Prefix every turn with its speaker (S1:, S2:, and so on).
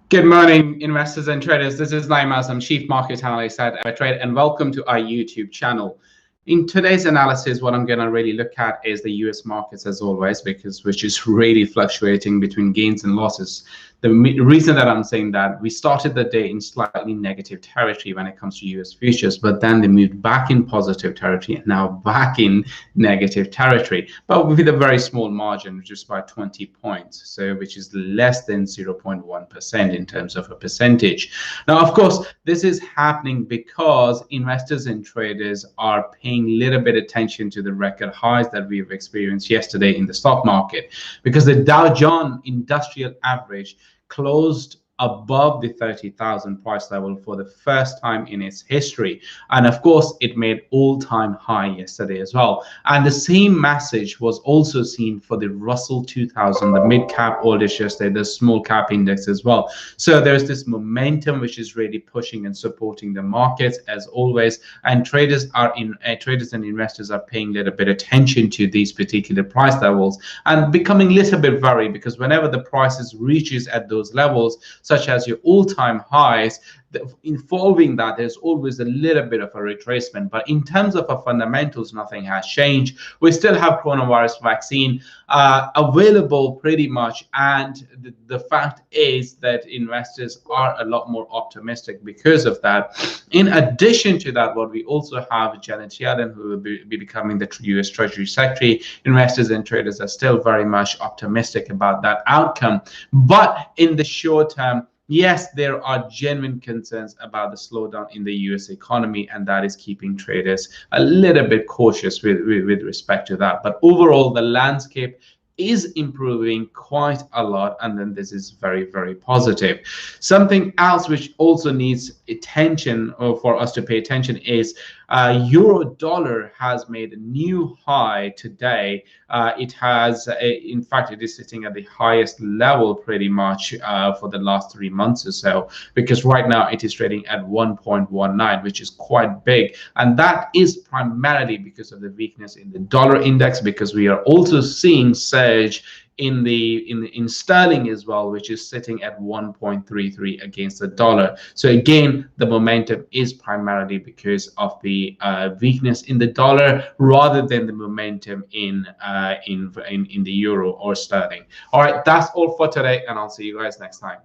S1: Good morning, investors and traders. This is Naimaz. I'm Chief Market Analyst at AvaTrade, and welcome to our YouTube channel. In today's analysis, what I'm going to really look at is the US markets as always, which is really fluctuating between gains and losses. The reason that I'm saying that, we started the day in slightly negative territory when it comes to US futures, but then they moved back in positive territory and now back in negative territory, but with a very small margin, which is by 20 points, so which is less than 0.1% in terms of a percentage. Now, of course, this is happening because investors and traders are paying a little bit attention to the record highs that we've experienced yesterday in the stock market, because the Dow Jones Industrial Average closed above the 30,000 price level for the first time in its history, and of course it made all-time high yesterday as well. And the same message was also seen for the Russell 2000, the mid-cap oldish yesterday, the small cap index as well. So there's this momentum which is really pushing and supporting the markets as always, and traders and investors are paying a little bit attention to these particular price levels and becoming a little bit worried, because whenever the prices reaches at those levels, such as your all-time highs, involving that there's always a little bit of a retracement. But in terms of our fundamentals, nothing has changed. We still have coronavirus vaccine available pretty much, and the fact is that investors are a lot more optimistic because of that. In addition to that, what we also have Janet Yellen, who will be becoming the US Treasury Secretary. Investors and traders are still very much optimistic about that outcome, but in the short term, yes, there are genuine concerns about the slowdown in the US economy, and that is keeping traders a little bit cautious with respect to that. But overall, the landscape is improving quite a lot, and then this is very, very positive. Something else which also needs attention, or for us to pay attention, is euro dollar has made a new high today. It has, in fact, it is sitting at the highest level pretty much for the last 3 months or so, because right now it is trading at 1.19, which is quite big, and that is primarily because of the weakness in the dollar index, because we are also seeing surge in sterling as well, which is sitting at 1.33 against the dollar. So again, the momentum is primarily because of the weakness in the dollar rather than the momentum in the euro or sterling. All right, that's all for today, and I'll see you guys next time.